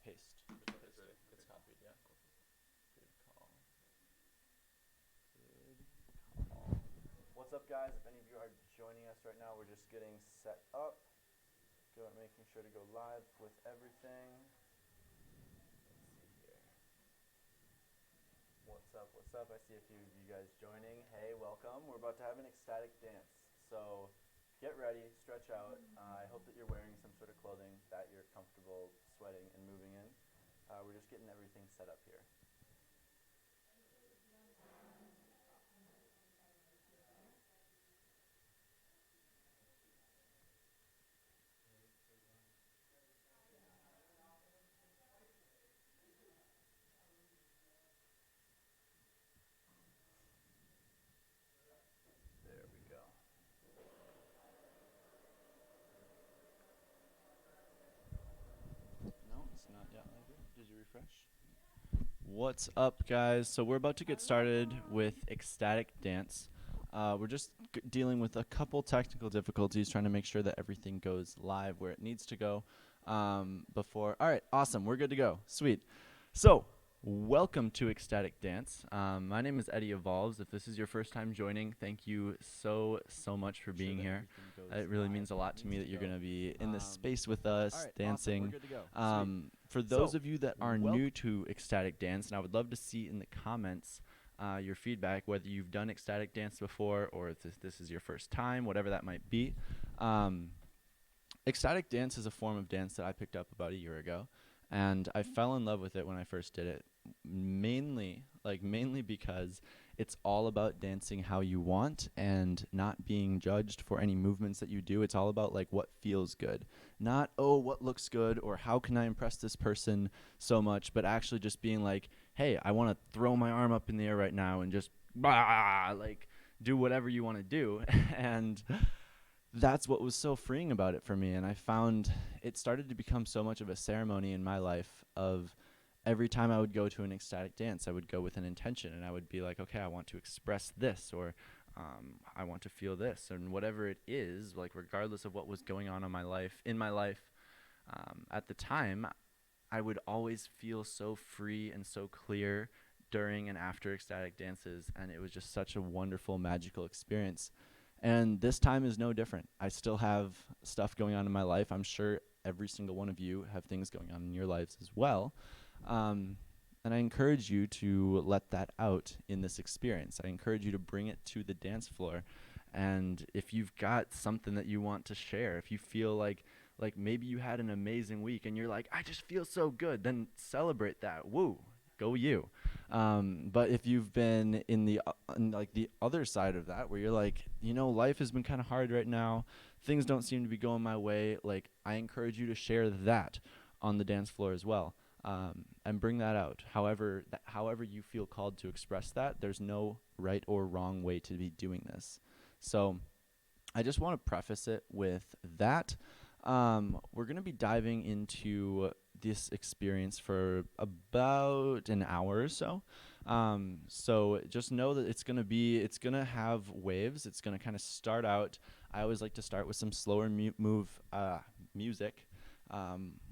paste. Just paste it. It's copied, yeah. Good call. Good call. What's up, guys? If any of you are joining us right now, we're just getting set up. Making sure to go live with everything. Let's see here. What's up? What's up? I see a few of you guys joining. Hey, welcome. We're about to have an ecstatic dance. So get ready, stretch out. I hope that you're wearing some sort of clothing that you're comfortable sweating and moving in. We're just getting everything set up here. There we go. No, it's not yet live here. Did you refresh? What's up, guys? So we're about to get started with Ecstatic Dance. We're just dealing with a couple technical difficulties, trying to make sure that everything goes live where it needs to go before. All right, awesome. We're good to go. Sweet. So welcome to Ecstatic Dance. My name is Eddie Evolves. If this is your first time joining, thank you so much for being here. It really means a lot to me that you're going to be in this space with us, dancing. Awesome. We're good to go. For those of you that are new to Ecstatic Dance, and I would love to see in the comments your feedback, whether you've done Ecstatic Dance before or if this is your first time, whatever that might be. Ecstatic Dance is a form of dance that I picked up about a year ago, and I fell in love with it when I first did it, mainly because it's all about dancing how you want and not being judged for any movements that you do. It's all about like what feels good, not what looks good or how can I impress this person so much, but actually just being like, hey, I want to throw my arm up in the air right now and just like do whatever you want to do. And that's what was so freeing about it for me. And I found it started to become so much of a ceremony in my life of every time I would go to an ecstatic dance, I would go with an intention, and I would be like, okay, I want to express this, or I want to feel this, and whatever it is, like regardless of what was going on in my life, at the time, I would always feel so free and so clear during and after ecstatic dances, and it was just such a wonderful, magical experience. And this time is no different. I still have stuff going on in my life. I'm sure every single one of you have things going on in your lives as well. And I encourage you to let that out in this experience. I encourage you to bring it to the dance floor. And if you've got something that you want to share, if you feel like maybe you had an amazing week and you're like, I just feel so good, then celebrate that. Woo, go you. But if you've been in the other side of that, where you're like, life has been kind of hard right now, things don't seem to be going my way, like I encourage you to share that on the dance floor as well. And bring that out. However you feel called to express that, there's no right or wrong way to be doing this. So I just want to preface it with that. We're going to be diving into this experience for about an hour or so. So just know that it's going to have waves. It's going to kind of start out. I always like to start with some slower music.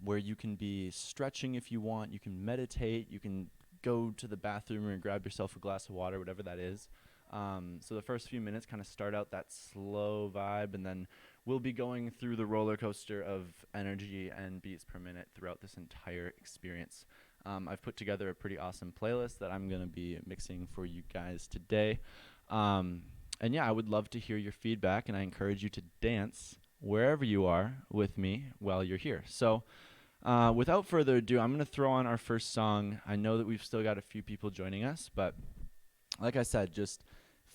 Where you can be stretching if you want, you can meditate, you can go to the bathroom and grab yourself a glass of water, whatever that is. So the first few minutes kind of start out that slow vibe, and then we'll be going through the roller coaster of energy and beats per minute throughout this entire experience. I've put together a pretty awesome playlist that I'm going to be mixing for you guys today. And yeah, I would love to hear your feedback, and I encourage you to dance wherever you are with me while you're here. So without further ado, I'm going to throw on our first song. I know that we've still got a few people joining us, but like I said, just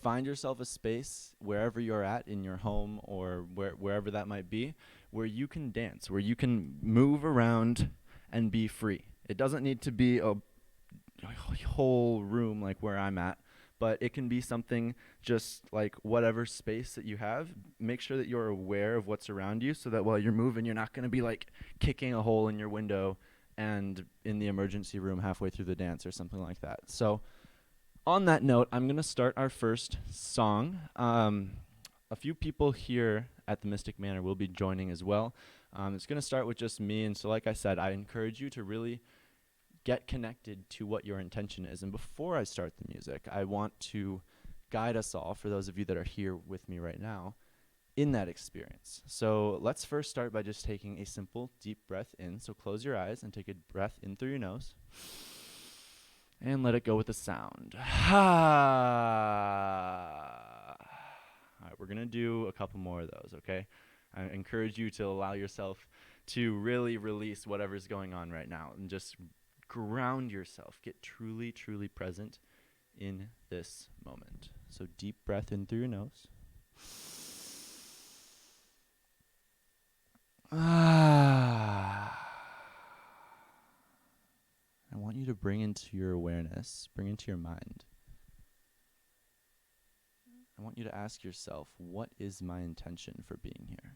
find yourself a space wherever you're at in your home or wherever that might be, where you can dance, where you can move around and be free. It doesn't need to be a whole room like where I'm at, but it can be something just like whatever space that you have. Make sure that you're aware of what's around you so that while you're moving, you're not going to be like kicking a hole in your window and in the emergency room halfway through the dance or something like that. So on that note, I'm going to start our first song. A few people here at the Mystic Manor will be joining as well. It's going to start with just me. And so like I said, I encourage you to really get connected to what your intention is. And before I start the music, I want to guide us all, for those of you that are here with me right now, in that experience. So let's first start by just taking a simple deep breath in. So close your eyes and take a breath in through your nose. And let it go with a sound. All right, we're going to do a couple more of those, okay? I encourage you to allow yourself to really release whatever's going on right now and just ground yourself. Get truly, truly present in this moment. So deep breath in through your nose. I want you to bring into your awareness, bring into your mind. I want you to ask yourself, what is my intention for being here?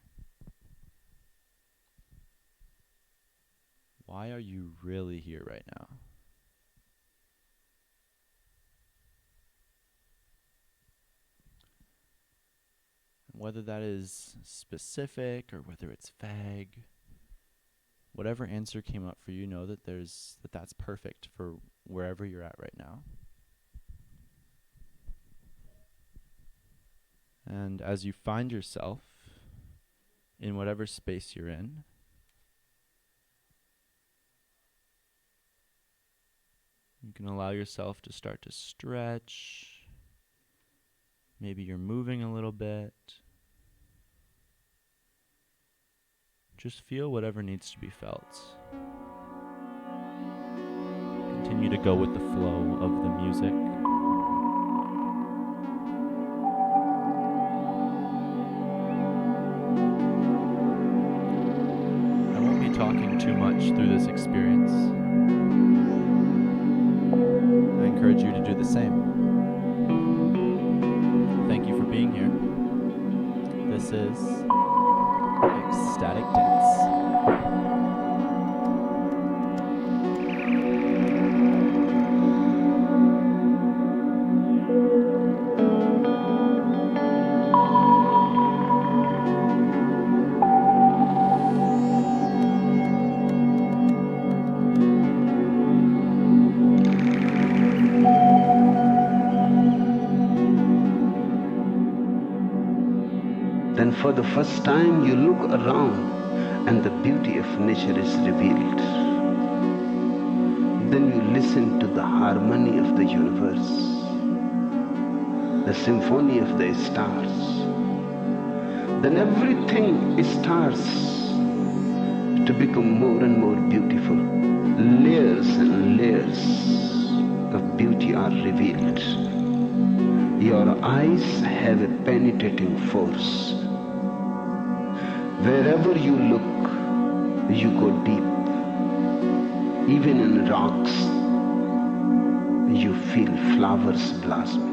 Why are you really here right now? And whether that is specific or whether it's vague, whatever answer came up for you, know that that's perfect for wherever you're at right now. And as you find yourself in whatever space you're in, you can allow yourself to start to stretch. Maybe you're moving a little bit. Just feel whatever needs to be felt. Continue to go with the flow of the music. I won't be talking too much through this experience. I encourage you to do the same. Thank you for being here. This is Ecstatic Dance. Then for the first time you look around and the beauty of nature is revealed. Then you listen to the harmony of the universe, the symphony of the stars. Then everything starts to become more and more beautiful. Layers and layers of beauty are revealed. Your eyes have a penetrating force. Wherever you look, you go deep. Even in rocks, you feel flowers blossoming.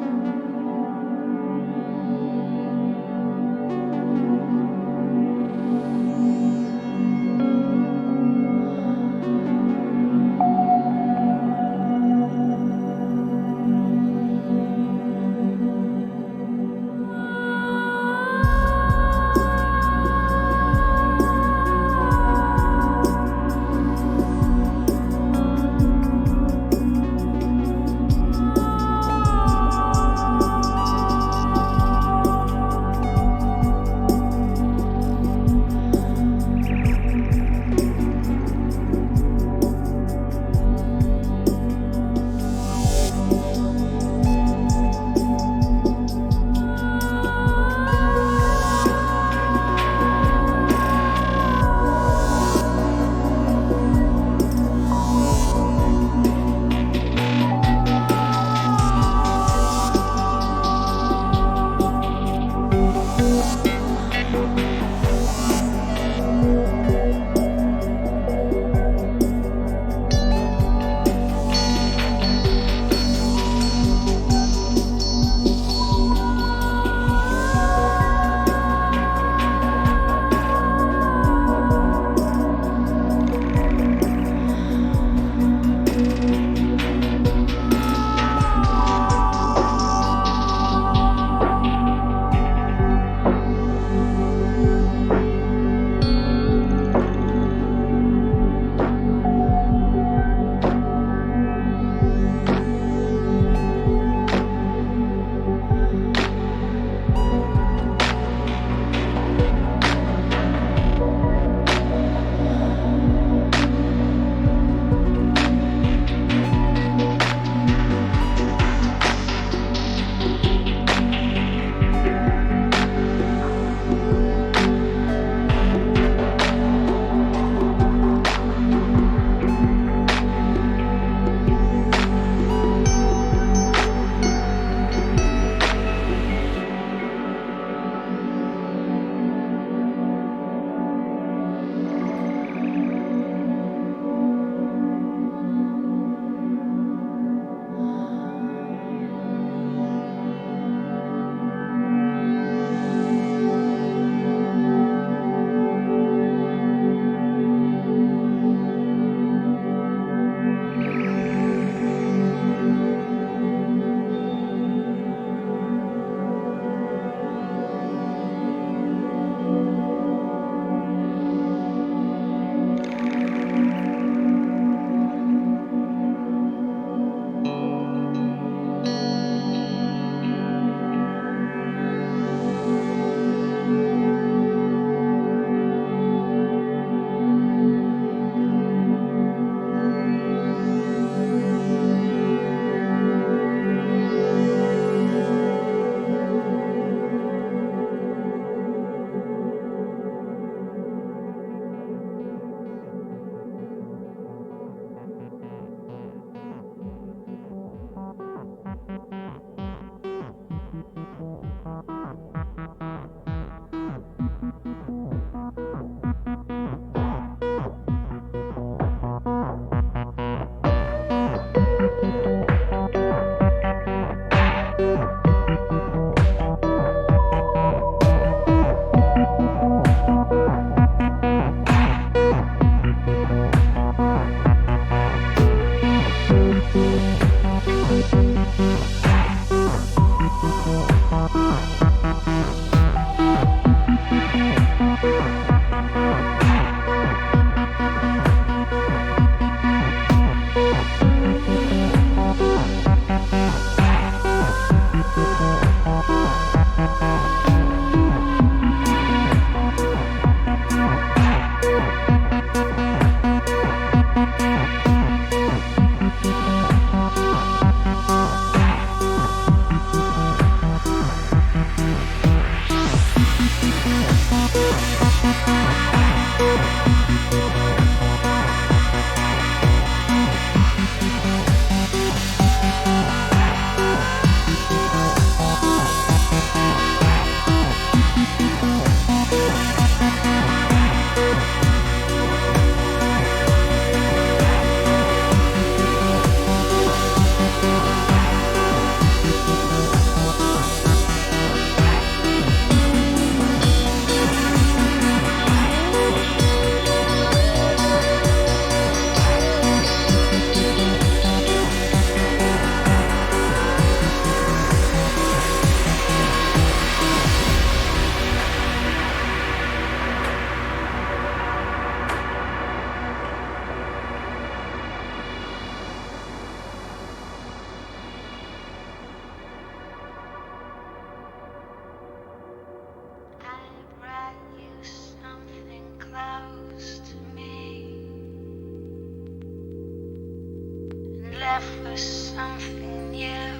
for something new.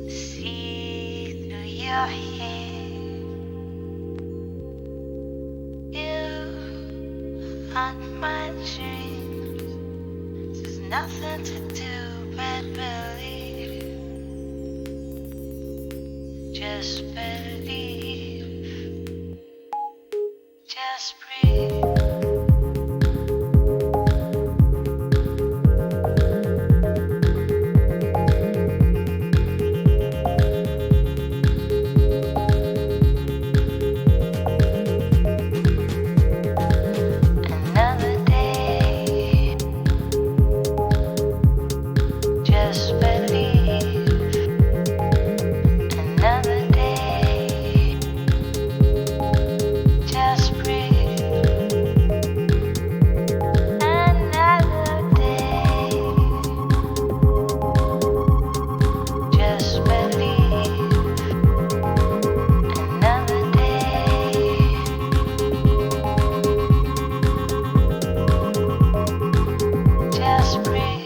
See through your hair. You haunt my dreams. There's nothing to do but believe. Just believe. Just breathe. Another day. Just believe. Another day. Just breathe. Another day. Just believe. Another day. Just breathe.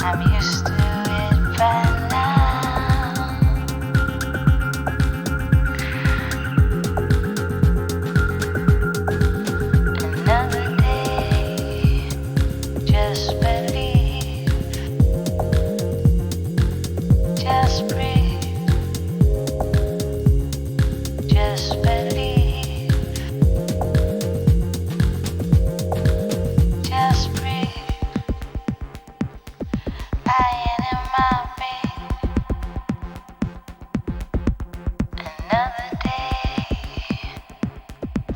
I'm used to it by now. Another day. Just believe. Just breathe. Just believe. Just breathe. Lying in my bed. Another day.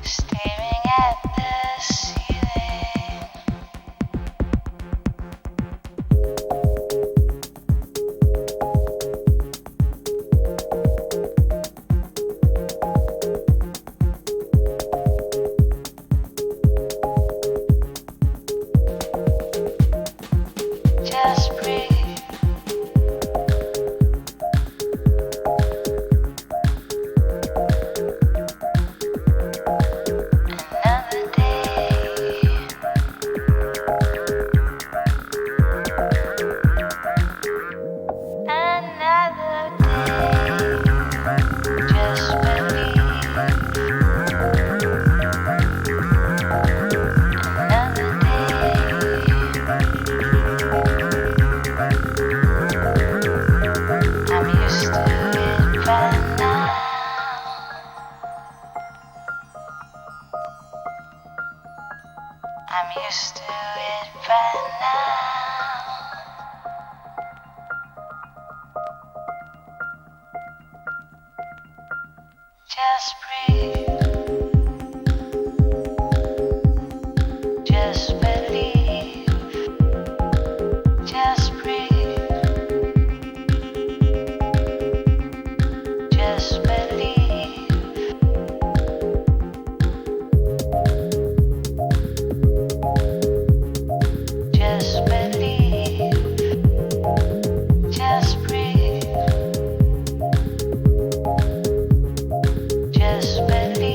Staring at the ceiling. Just breathe. Another day. Another day. Just believe. Another day. I'm used to it by now. I'm used to it by now. Just breathe. Just believe. Just breathe. Just believe. Just believe. Just breathe. Just believe.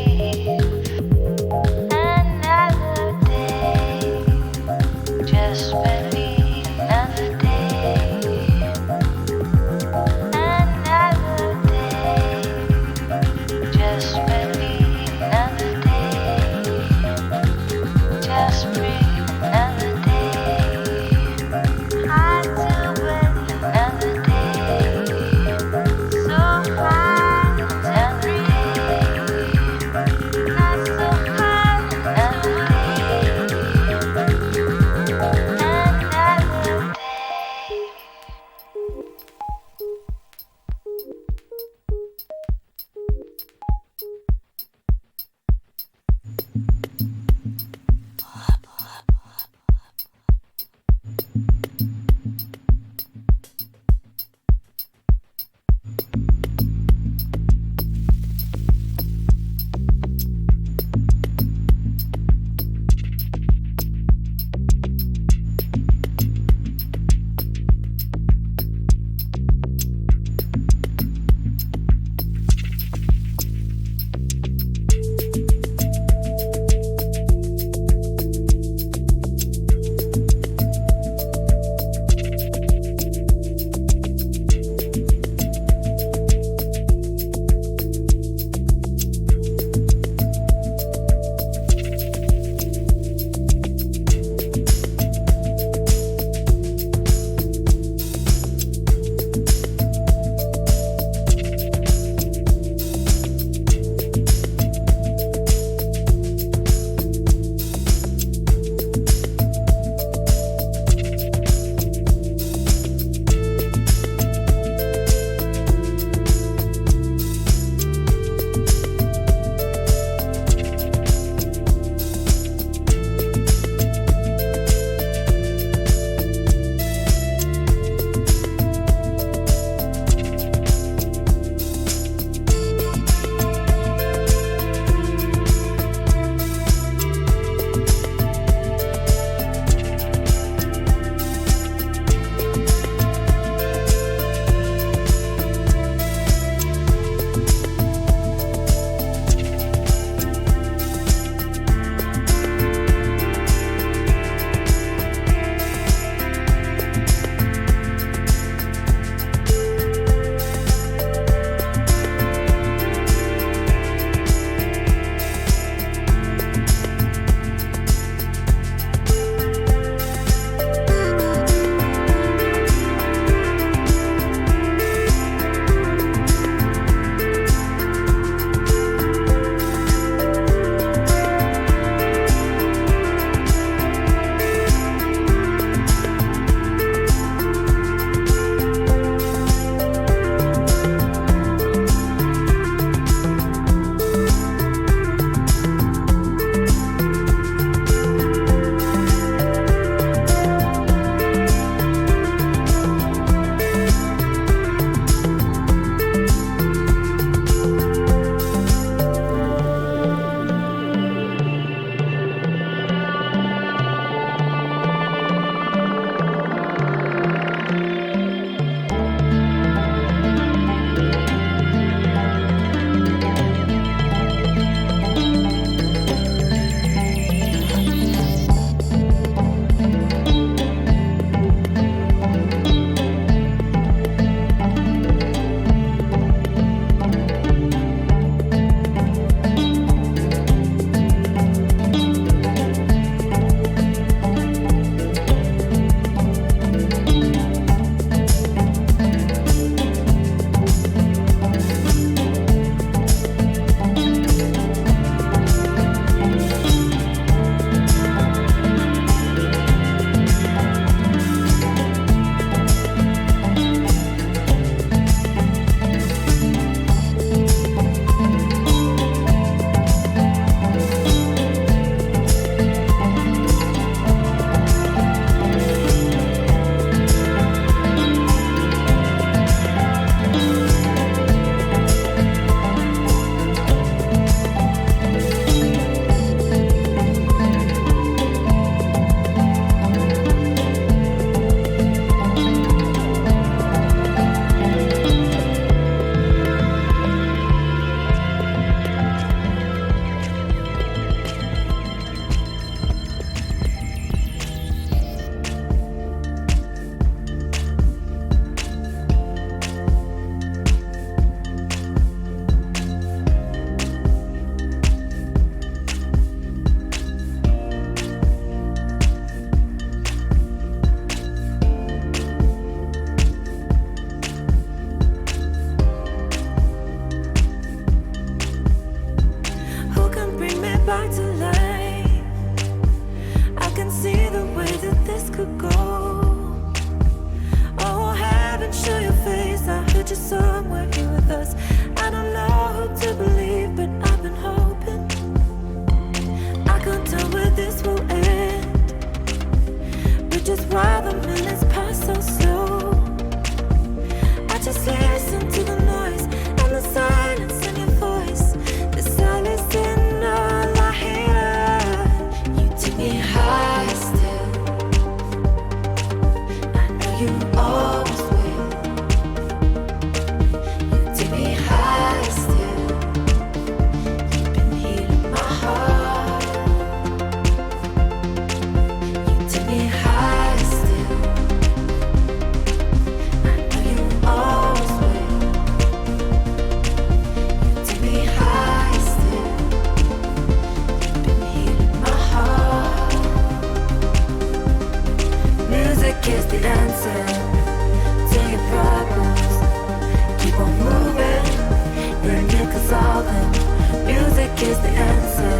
Music is the answer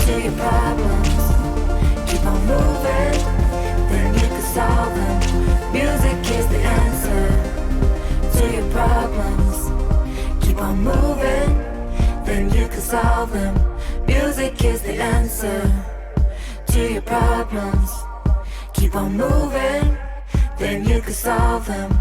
to your problems. Keep on moving, then you can solve them. Music is the answer to your problems. Keep on moving, then you can solve them. Music is the answer to your problems. Keep on moving, then you can solve them.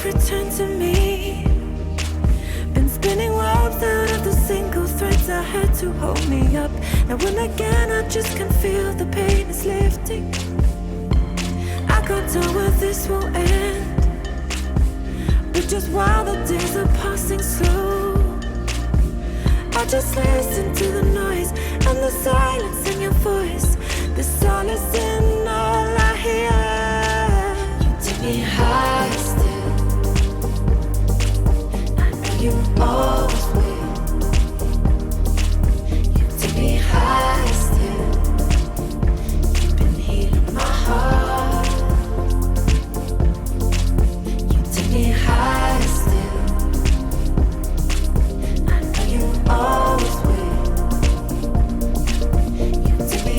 Return to me. Been spinning ropes out of the single threads I had to hold me up. Now and again I just can feel the pain is lifting. I can't tell where this will end, but just while the days are passing slow, I just listen to the noise and the silence in your voice. The solace in all I hear. You take me high still. You always will. You take me high still. You've been healing my heart. You take me high still. I know you always will. You take me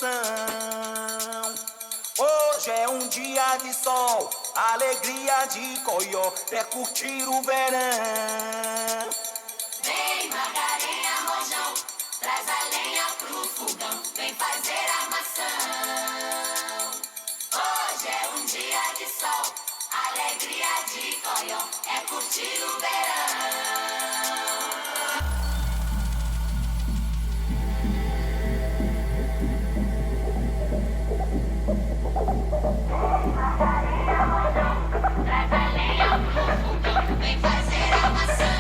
animação. Hoje é um dia de sol, alegria de coió, é curtir o verão. Vem, Margarinha, rojão, traz a lenha pro fogão, vem fazer armação. Hoje é um dia de sol, alegria de coió, é curtir o verão. Traz a lenha pro fogão, vem fazer armação.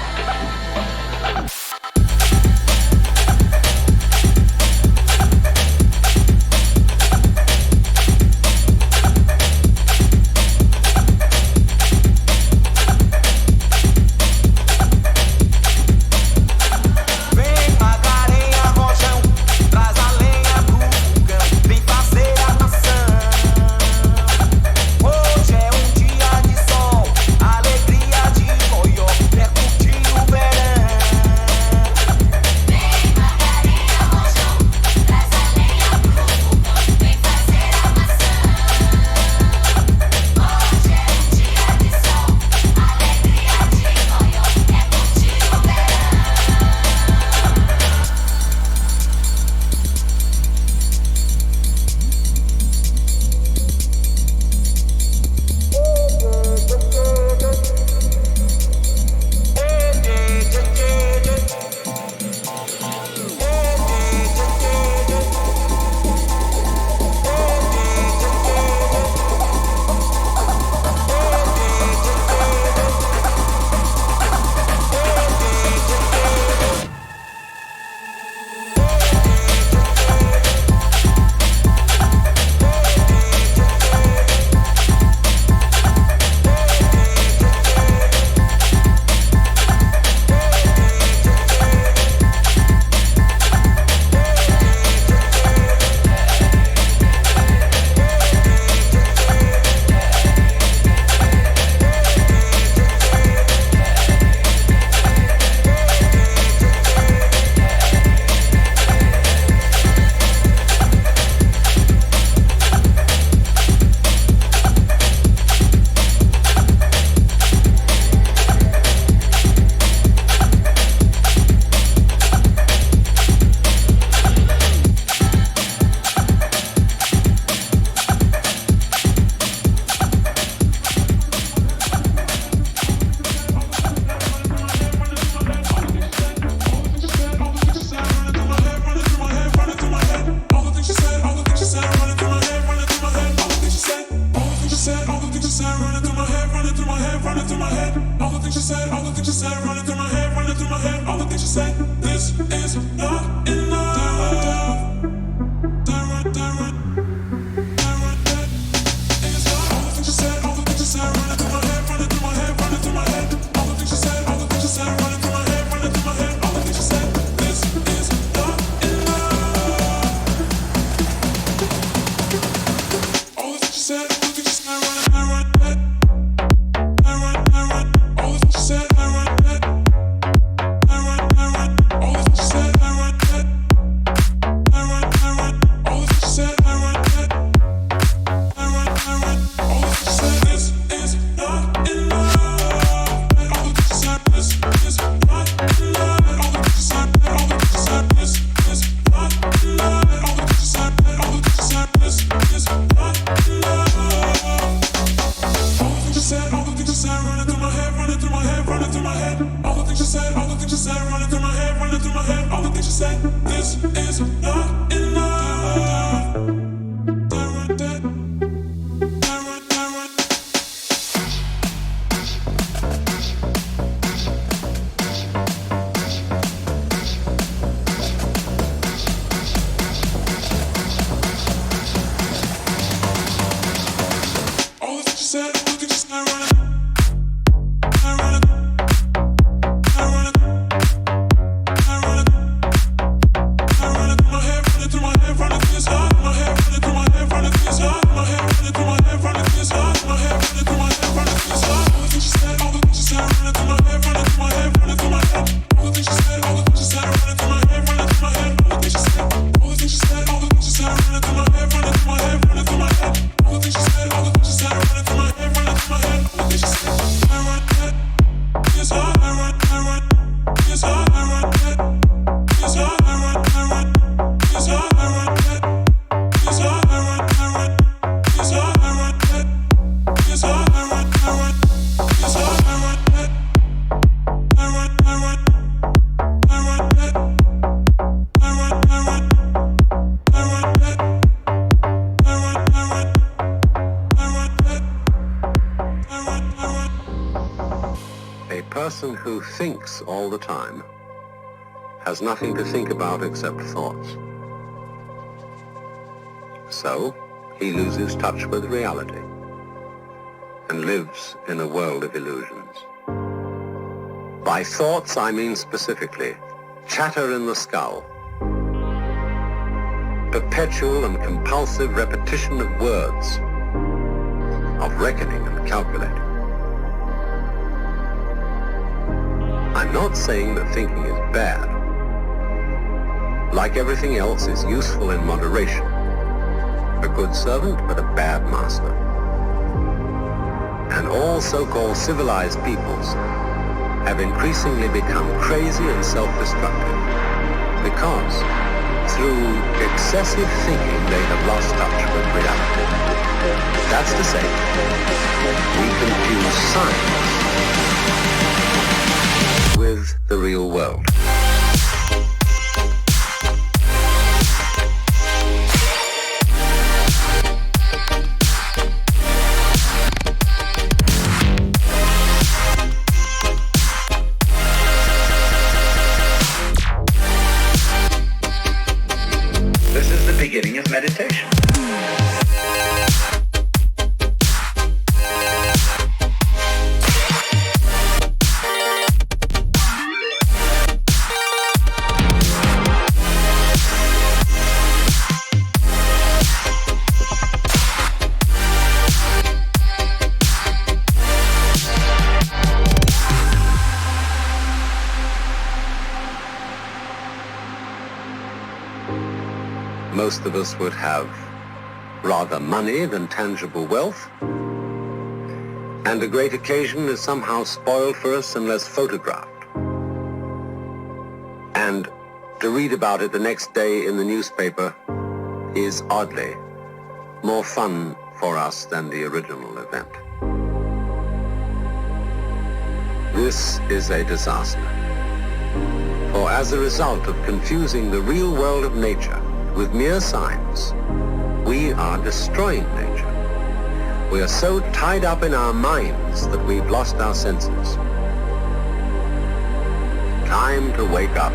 person who thinks all the time has nothing to think about except thoughts. So, he loses touch with reality and lives in a world of illusions. By thoughts, I mean specifically chatter in the skull, perpetual and compulsive repetition of words, of reckoning and calculating. I'm not saying that thinking is bad. Like everything else, is useful in moderation. A good servant, but a bad master. And all so-called civilized peoples have increasingly become crazy and self-destructive because through excessive thinking they have lost touch with reality. That's to say, we confuse science with the real world. This is the beginning of meditation. Most of us would have rather money than tangible wealth, and a great occasion is somehow spoiled for us unless photographed. And to read about it the next day in the newspaper is oddly more fun for us than the original event. This is a disaster. For as a result of confusing the real world of nature with mere science, we are destroying nature. We are so tied up in our minds that we've lost our senses. Time to wake up.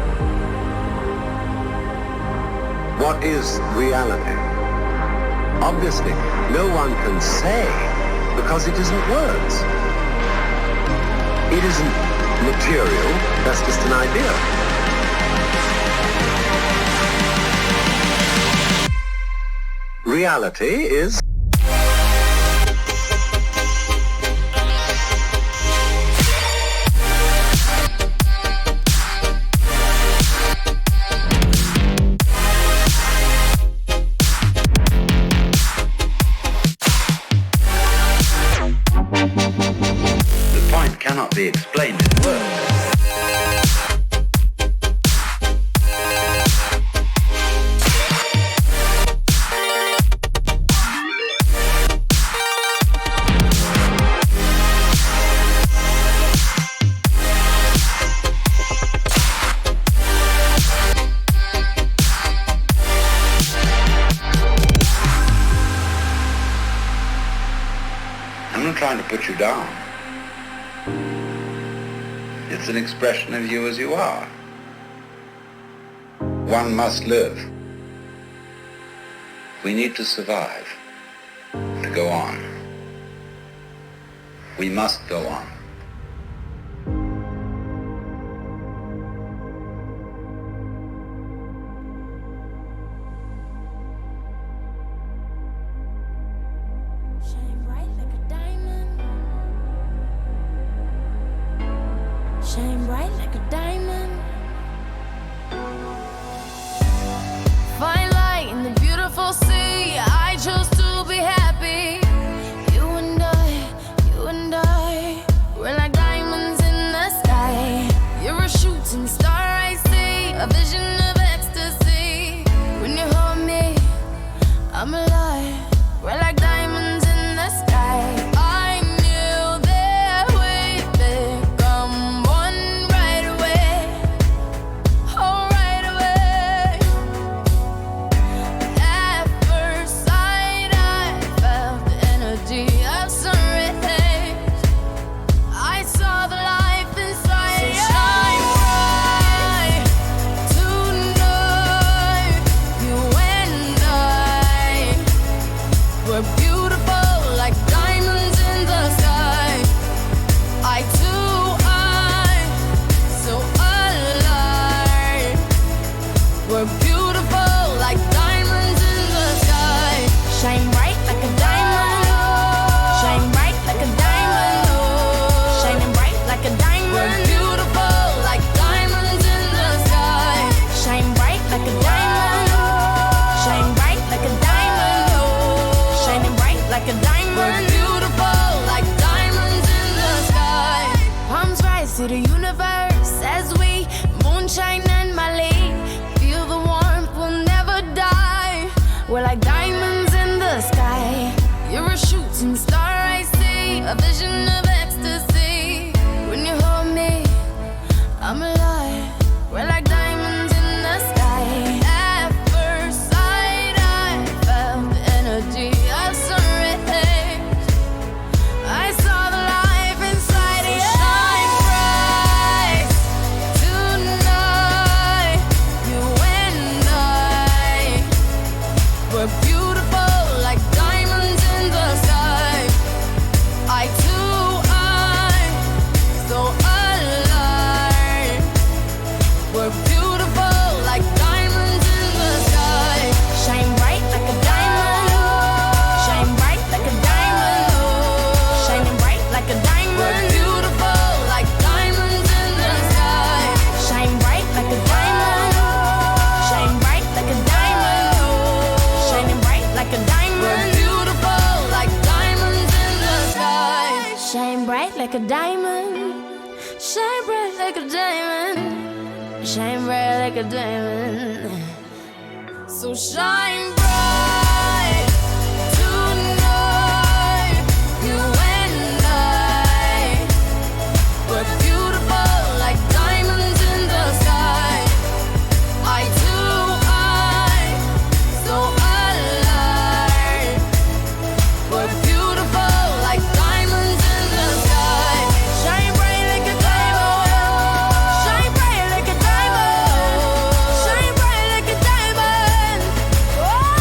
What is reality? Obviously, no one can say because it isn't words. It isn't material, that's just an idea. Reality is The point cannot be explained in words. I'm not trying to put you down. It's an expression of you as you are. One must live. We need to survive, to go on. We must go on. Shine bright like a diamond. Shine bright like a diamond. Find light in the beautiful sea. I chose to be happy. You and I, We're like diamonds in the sky. You're a shooting star, I see. A vision of ecstasy. When you hold me, I'm alive. We're like diamonds in the sky. At first sight, I felt the energy of sunrise. I saw the life inside of you. Shine bright tonight. You and I were beautiful like diamonds in the sky. I too, I'm so alive. We're beautiful like diamonds in the sky. Shine bright like a diamond. Shine bright like a diamond. Shining bright like a diamond. We're beautiful like diamonds in the sky. Shine bright like a diamond. Shine bright like a diamond. Shining bright like a diamond. We're beautiful like diamonds in the sky. Shine bright like a diamond. Shine bright like a diamond. Shine bright like a diamond. So shine bright tonight. You and I were beautiful like diamonds in the sky. I too, I'm so alive. We're beautiful like diamonds in the sky. Shine bright like a diamond. Shine bright like a diamond. Shine bright like a diamond. Oh.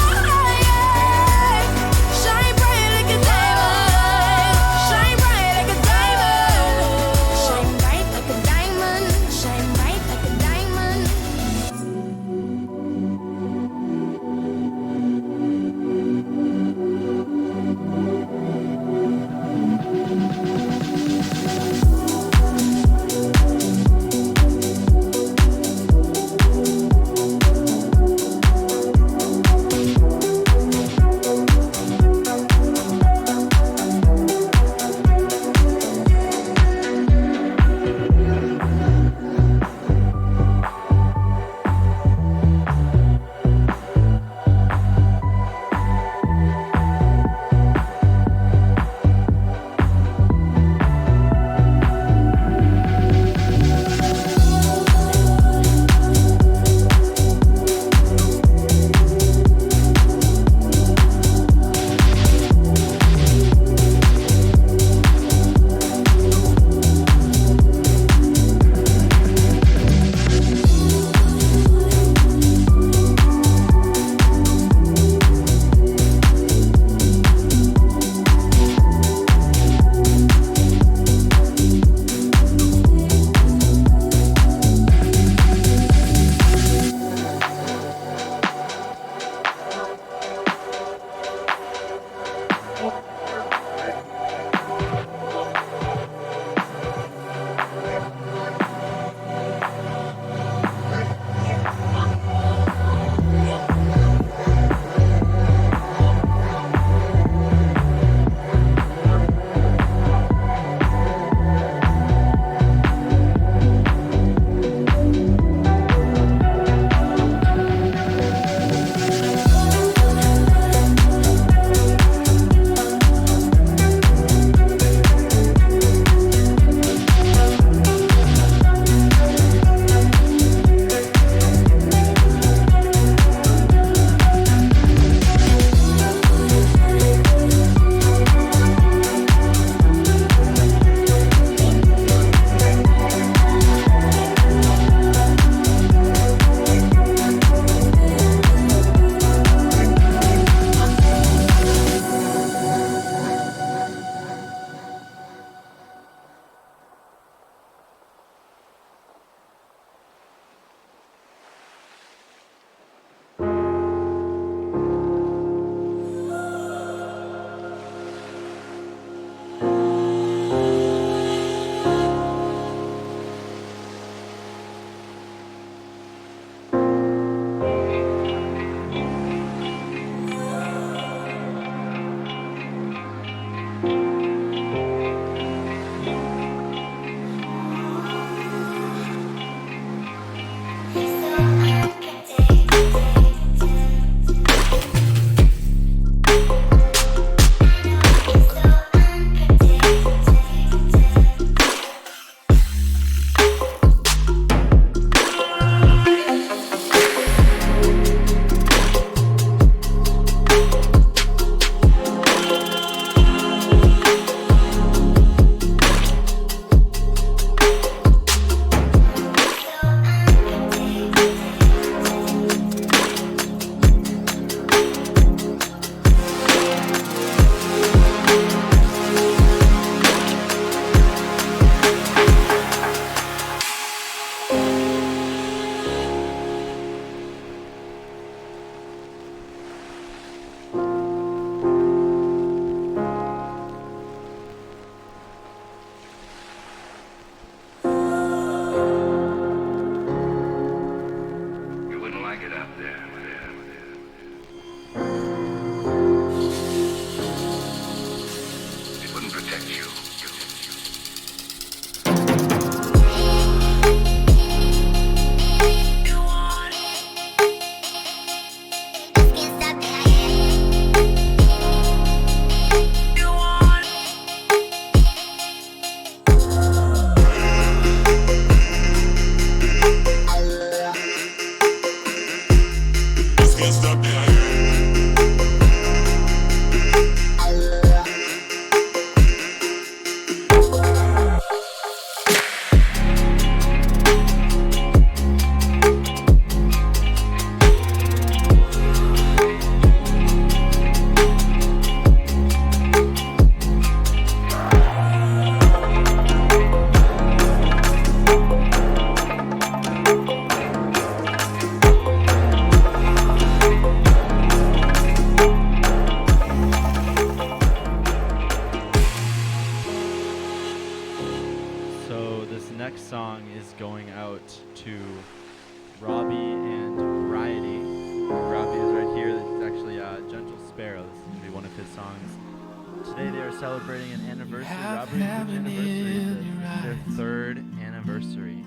America's songs. Today they are celebrating an anniversary, have Robbery Group heaven anniversary. in It's your their eyes. third anniversary.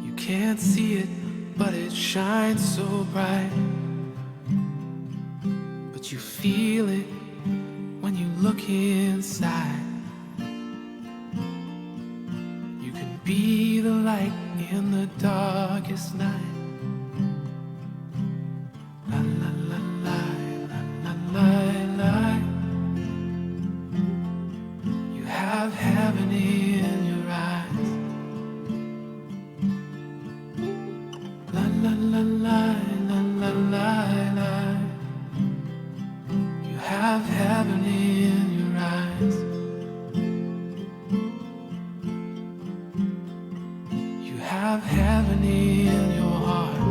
You can't see it, but it shines so bright. But you feel it when you look inside. You can be the light in the darkest night. La la la la la la la. You have heaven in your eyes. La la la la la la la la. You have heaven in your eyes. You have heaven in your heart.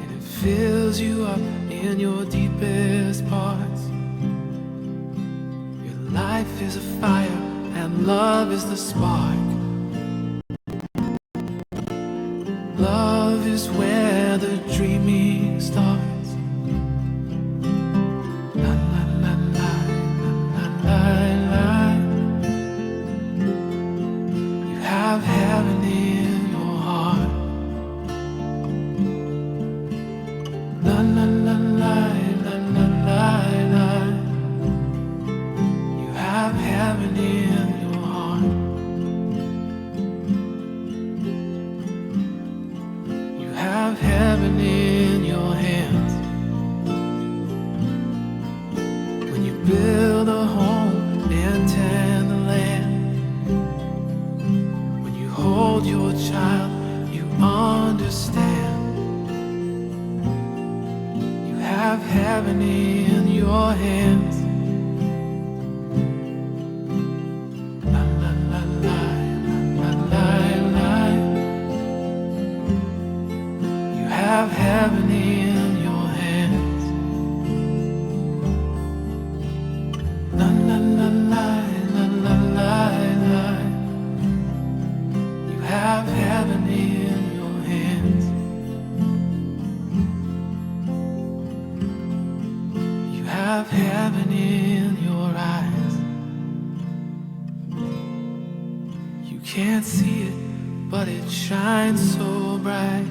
And it fills you up in your deepest parts. Your life is a fire and love is the spark. Love is where the dreaming starts. La la la la la la la. You have heaven in your heart. La la la la la la la la. You have heaven in your heart. You have heaven in your hands. When you build a home and tend the land, when you hold your child, you understand. You have heaven in your hands. La la la la la la la. You have heaven in your hands. La la la la la la la la. You have heaven in your hands. You have heaven in your eyes. You can't see it, but it shines so bright.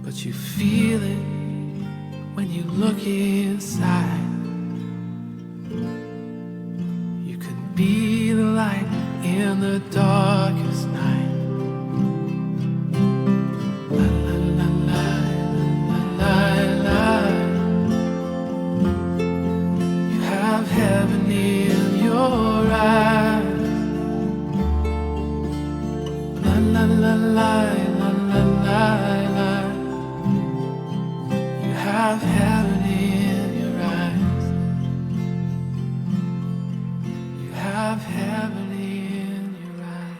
But you feel it when you look inside. You can be the light in the darkest night. La la la la la la la. You have heaven in your eyes. La la la la la la la la. You have heaven in your eyes. You have heaven in your eyes.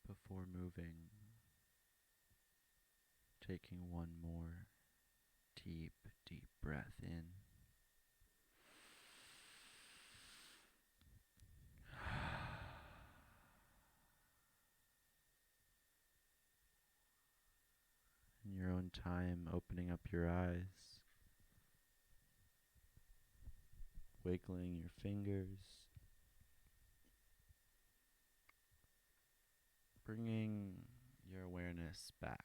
Before moving, taking one more deep, deep breath in. In your own time, opening up your eyes, wiggling your fingers, bringing your awareness back.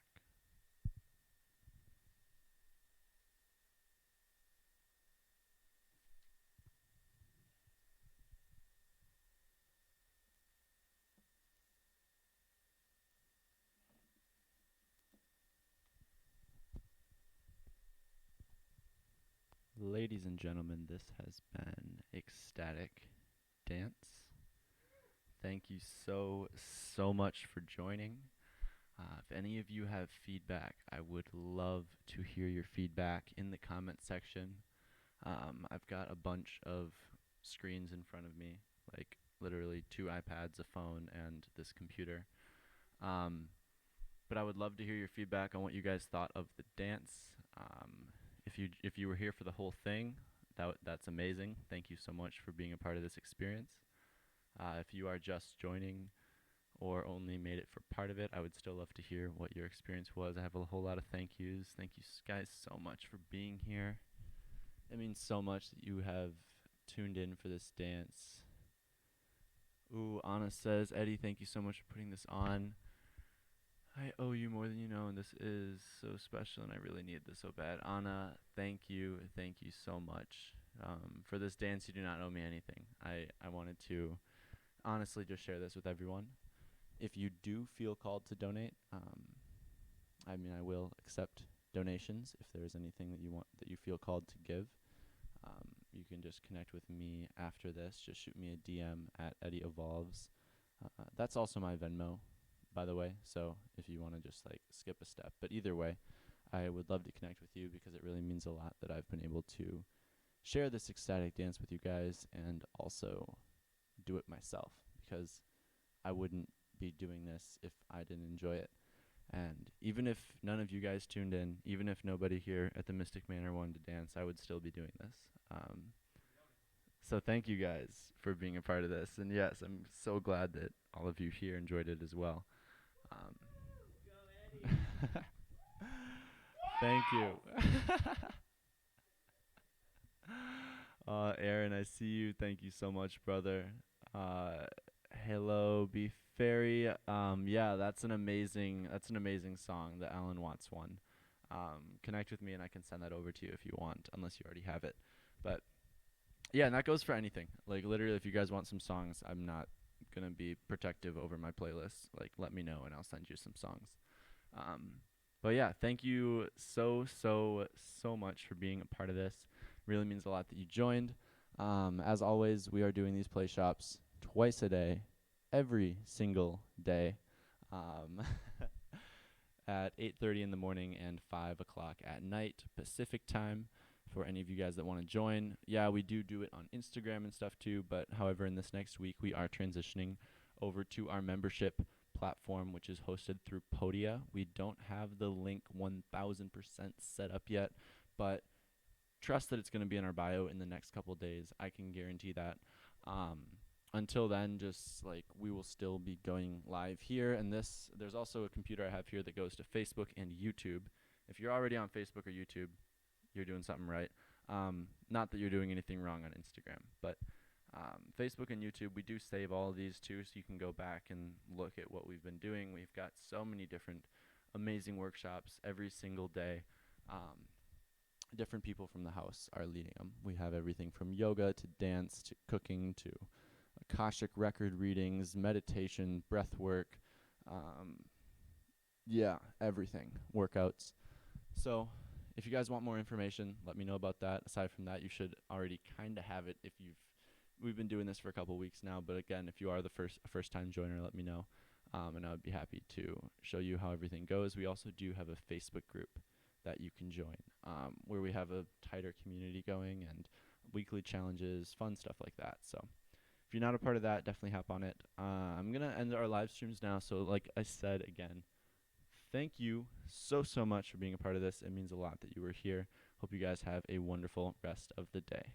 Ladies and gentlemen, this has been Ecstatic Dance. Thank you so much for joining. If any of you have feedback, I would love to hear your feedback in the comment section. I've got a bunch of screens in front of me, like literally 2 iPads, a phone, and this computer. But I would love to hear your feedback on what you guys thought of the dance. If you were here for the whole thing, that's amazing. Thank you so much for being a part of this experience. If you are just joining or only made it for part of it, I would still love to hear what your experience was. I have a whole lot of thank yous. Thank you guys so much for being here. It means so much that you have tuned in for this dance. Ooh, Anna says, Eddie, thank you so much for putting this on. I owe you more than you know, and this is so special, and I really need this so bad. Anna, thank you so much. For this dance, you do not owe me anything. I wanted to honestly just share this with everyone. If you do feel called to donate, I will accept donations if there is anything that you feel called to give. You can just connect with me after this. Just shoot me a DM at Eddie Evolves. That's also my Venmo, by the way, so if you want to just like skip a step. But either way, I would love to connect with you because it really means a lot that I've been able to share this ecstatic dance with you guys and also do it myself, because I wouldn't be doing this if I didn't enjoy it. And even if none of you guys tuned in, even if nobody here at the Mystic Manor wanted to dance, I would still be doing this. So thank you guys for being a part of this. And yes, I'm so glad that all of you here enjoyed it as well. Thank you. Aaron, I see you. Thank you so much, brother. Hello, Be Fairy. Yeah, that's an amazing song, the Alan Watts one. Connect with me and I can send that over to you if you want, unless you already have it. But yeah, and that goes for anything. Like literally, if you guys want some songs, I'm not gonna be protective over my playlist. Like, let me know and I'll send you some songs. But yeah, thank you so much for being a part of this. Really means a lot that you joined. As always, we are doing these play shops twice a day, every single day. um, at 8:30 in the morning and 5 o'clock at night Pacific time for any of you guys that want to join. Yeah, we do it on Instagram and stuff too, but however, in this next week, we are transitioning over to our membership platform, which is hosted through Podia. We don't have the link 1000% set up yet, but trust that it's going to be in our bio in the next couple days. I can guarantee that. Until then, just like we will still be going live here. And there's also a computer I have here that goes to Facebook and YouTube. If you're already on Facebook or YouTube, you're doing something right. Not that you're doing anything wrong on Instagram, but Facebook and YouTube, we do save all of these too, so you can go back and look at what we've been doing. We've got so many different amazing workshops every single day. Different people from the house are leading them. We have everything from yoga to dance to cooking to Akashic record readings, meditation, breath work, everything, workouts. So if you guys want more information, let me know about that. Aside from that, you should already kind of have it if we've been doing this for a couple weeks now, but again, if you are the first time joiner, let me know, and I would be happy to show you how everything goes. We also do have a Facebook group that you can join, where we have a tighter community going and weekly challenges, fun stuff like that. So if you're not a part of that, definitely hop on it. I'm going to end our live streams now. So like I said, again, thank you so much for being a part of this. It means a lot that you were here. Hope you guys have a wonderful rest of the day.